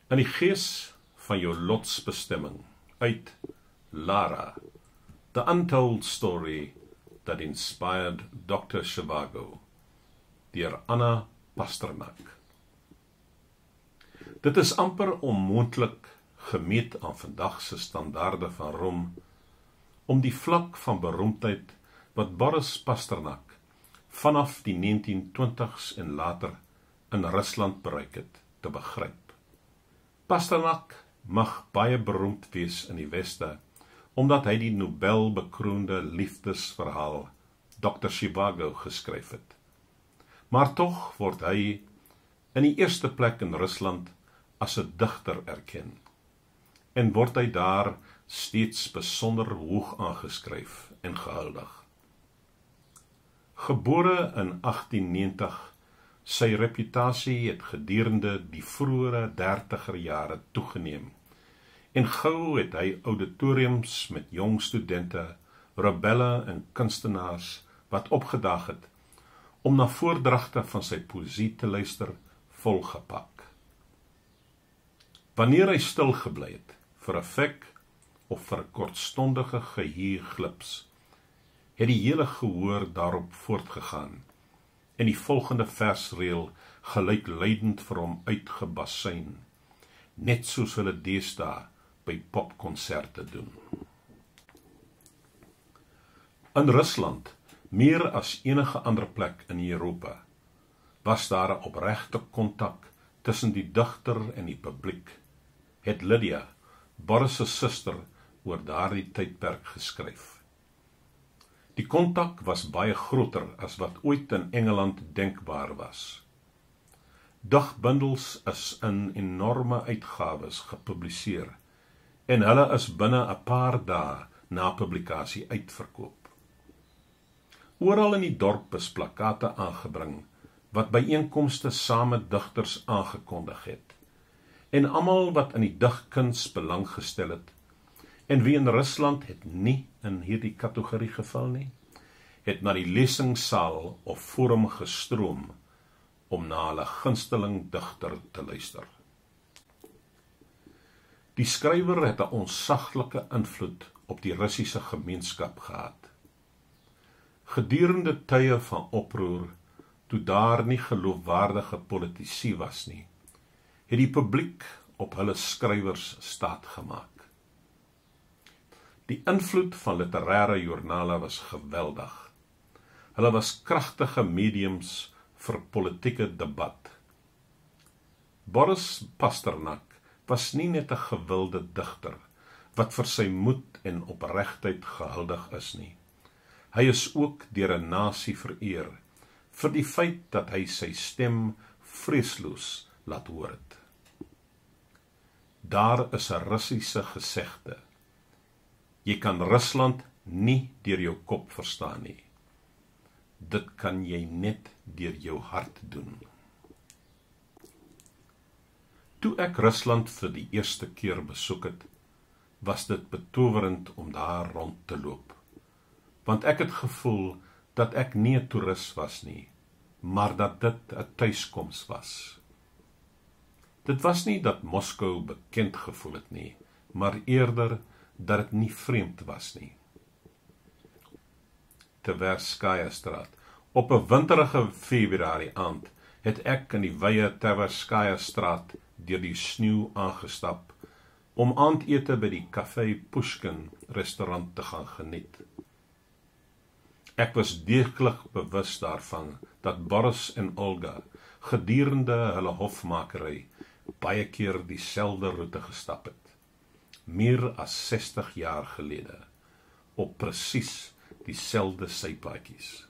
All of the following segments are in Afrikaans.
In die gees van jou lotsbestemming, uit Lara, The Untold Story that Inspired Dr. Zhivago, deur Anna Pasternak. Dit is amper onmoontlik, gemeet aan vandagse standaarde van roem, om die vlak van beroemdheid wat Boris Pasternak vanaf die 1920s en later in Rusland bereik het, te begryp. Pasternak mag baie beroemd wees in die Weste, omdat hy die Nobelbekroonde liefdesverhaal Dr. Zhivago geskryf het. Maar tog word hy in die eerste plek in Rusland as 'n digter erken, en word hy daar steeds besonder hoog aangeskryf en gehuldig. Gebore in 1890, sy reputasie het gedurende die vroeë 30er jare toegeneem, en gou het hy auditoriums met jong studente, rebelle en kunstenaars wat opgedag het, om na voordragte van sy poësie te luister, volgepak. Wanneer hy stil gebly het, vir 'n fek of vir 'n kortstondige gehierglips, het die hele gehoor daarop voortgegaan, en die volgende versreël gelykluidend vir hom uitgebasuin, net soos hulle deesdae by popkonserte doen. In Rusland, meer as enige ander plek in Europa, was daar 'n opregte kontak tussen die digter en die publiek, het Lydia, Boris se suster, oor daardie tydperk geskryf. Die kontak was baie groter as wat ooit in Engeland denkbaar was. Digbundels is in enorme uitgawes gepubliseer, en hulle is binne 'n paar dae na publikasie uitverkoop. Oral in die dorp is plakate aangebring, wat byeenkomste saam met digters aangekondig het, en almal wat in die digkuns belang gestel het, en wie in Rusland het nie in hierdie kategorie geval nie, het na die lesingssaal of forum gestroom, om na hulle gunsteling digter te luister. Die skrywer het 'n onsaglike invloed op die Russiese gemeenskap gehad. Gedurende tye van oproer, toe daar nie geloofwaardige politici was nie, het die publiek op hulle skrywers staat gemaak. Die invloed van literêre joernale was geweldig. Hulle was kragtige mediums vir politieke debat. Boris Pasternak was nie net 'n gewilde digter, wat vir sy moed en opregtheid gehuldig is nie. Hy is ook deur 'n nasie vereer, vir die feit dat hy sy stem vreesloos laat hoor het. Daar is 'n Russiese gesegde: jy kan Rusland nie deur jou kop verstaan nie. Dit kan jy net deur jou hart doen. Toe ek Rusland vir die eerste keer besoek het, was dit betowerend om daar rond te loop, want ek het gevoel dat ek nie 'n toerist was nie, maar dat dit 'n tuiskoms was. Dit was nie dat Moskou bekend gevoel het nie, maar eerder dat dit nie vreemd was nie. Tverskaya straat. Op 'n winterige Februarie aand het ek in die wye Tverskaya straat deur die sneeu aangestap, om aandete by die Café Pushkin restaurant te gaan geniet. Ek was deeglik bewus daarvan dat Boris en Olga gedurende hulle hofmakery baie keer dieselfde roete gestap het, meer as 60 jaar gelede, op presies dieselfde sypaadjies.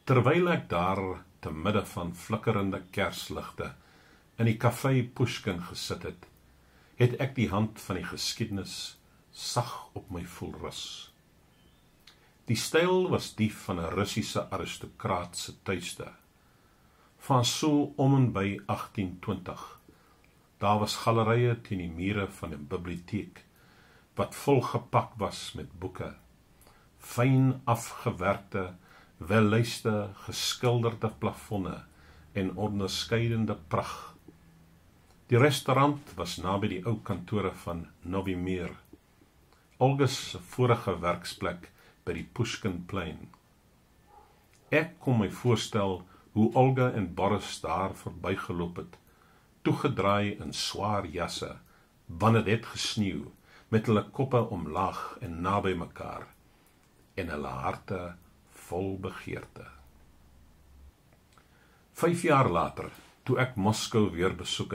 Terwyl ek daar te midde van flikkerende kersligte in die Café Pushkin gesit het, het ek die hand van die geskiedenis sag op my voel rus. Die styl was die van 'n Russiese aristokraat se tuiste, van so om en by 1820. Daar was galerye teen die mure van 'n biblioteek, wat volgepak was met boeke, fyn afgewerkte, welluiste, geskilderde plafonne en onderskeidende pragt, Die restaurant was naby die ou kantore van Nowy Meer, Olga se vorige werksplek by die Pushkinplein. Ek kon my voorstel hoe Olga en Boris daar verbygeloop het, toegedraai in swaar jasse, wanneer dit gesneeu, met hulle koppe omlaag en naby mekaar, en hulle harte vol begeerte. 5 jaar later, toe ek Moskou weer besoek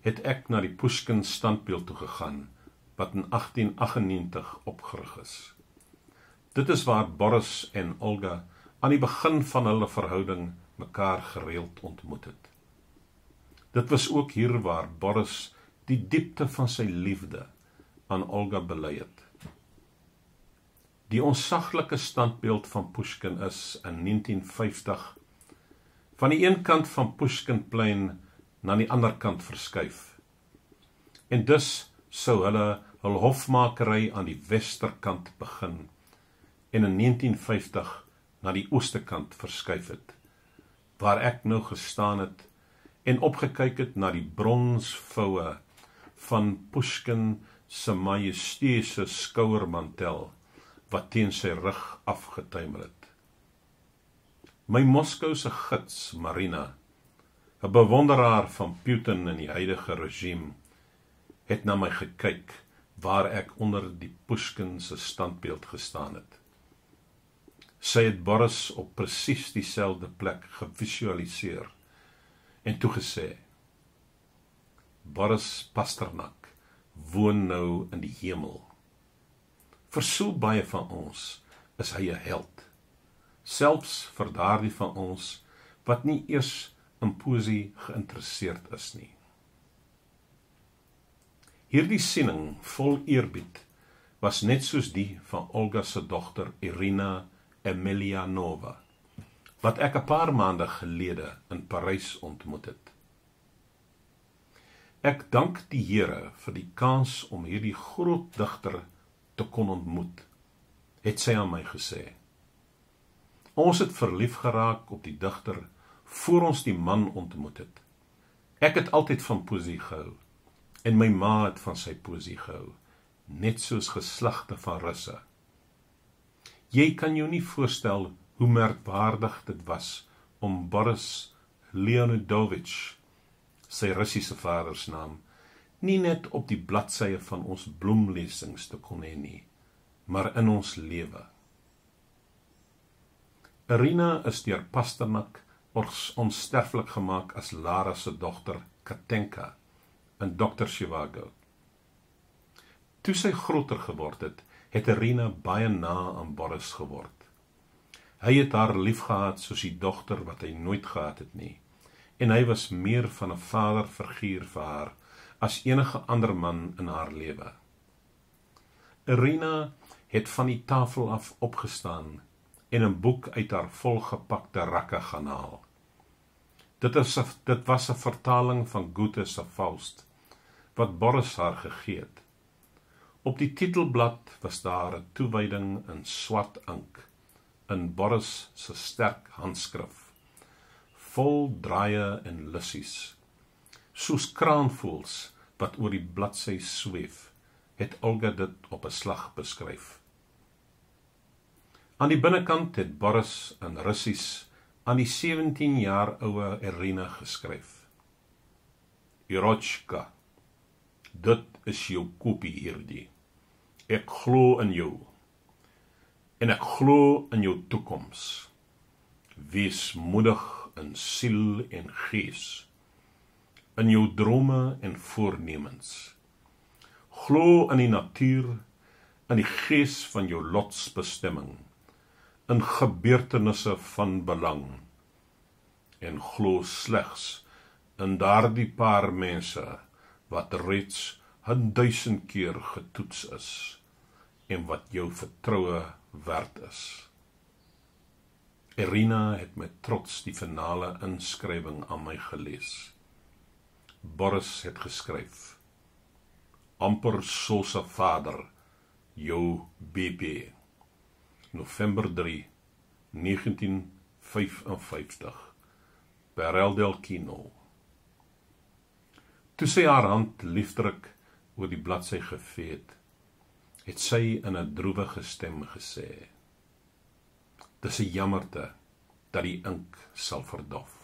het ek na die Pushkin standbeeld toe gegaan, wat in 1898 opgerig is. Dit is waar Boris en Olga aan die begin van hulle verhouding mekaar gereeld ontmoet het. Dit was ook hier waar Boris die diepte van sy liefde aan Olga bely het. Die onsaglike standbeeld van Pushkin is in 1950 van die een kant van Pushkinplein na die ander kant verskuif. En dus sou hulle hul hofmakery aan die westerkant begin en in 1950 na die oosterkant verskuif het, waar ek nou gestaan het en opgekyk het na die bronsvoue van Pushkin se majesteuse skouermantel wat teen sy rug afgetuimel het. My Moskouse gids, Marina, 'n bewonderaar van Putin en die huidige regime, het na my gekyk waar ek onder die Pushkin se standbeeld gestaan het. Sy het Boris op presies dieselfde plek gevisualiseer en toegesê, Boris Pasternak woon nou in die hemel. Vir so baie van ons is hy 'n held, selfs vir daardie van ons wat nie eers in poesie geïnteresseerd is nie. Hierdie siening vol eerbied was net soos die van Olga se dogter Irina Emelianova, wat ek 'n paar maande gelede in Parys ontmoet het. Ek dank die Here vir die kans om hierdie groot digter te kon ontmoet, het sy aan my gesê. Ons het verlief geraak op die digter voor ons die man ontmoet het. Ek het altyd van poesie gehou, en my ma het van sy poesie gehou, net soos geslagte van Russe. Jy kan jou nie voorstel hoe merkwaardig dit was om Boris Leonidovich, sy Russiese vadersnaam, nie net op die bladsye van ons bloemlesings te kon hê nie, maar in ons lewe. Irina is deur Pasternak onsterflik gemaak as Lara se dogter Katenka in Dr. Zhivago. Toe sy groter geword het, het Irina baie na aan Boris geword. Hy het haar liefgehad soos die dogter wat hy nooit gehad het nie, en hy was meer van 'n vaderfiguur vir haar as enige ander man in haar lewe. Irina het van die tafel af opgestaan en 'n boek uit haar volgepakte rakke gaan haal. Dit was 'n vertaling van Goethe se Faust, wat Boris haar gegee het. Op die titelblad was daar 'n toewyding in swart ink, in Boris se sterk handskrif, vol draaie en lussies. Soos kraanvoëls wat oor die bladsy sweef, het Olga dit op 'n slag beskryf. Aan die binnekant het Boris in Russies aan die 17 jaar oue Irina geskryf. Irochka, dit is jou kopie hierdie. Ek glo in jou. En ek glo in jou toekoms. Wees moedig in siel en gees. In jou drome en voornemens. Glo in die natuur, in die gees van jou lotsbestemming, in gebeurtenisse van belang, en glo slegs in daardie paar mense wat reeds 1000 keer getoets is en wat jou vertroue werd is. Irina het met trots die finale inskrywing aan my gelees. Boris het geskryf, amper soos 'n vader, jou BP, November 3, 1955, Barrel del Kino. Toe sy haar hand liefdelik oor die bladsy gevee het sy in 'n droewige stem gesê: "Dis 'n jammerte dat die ink sal verdof."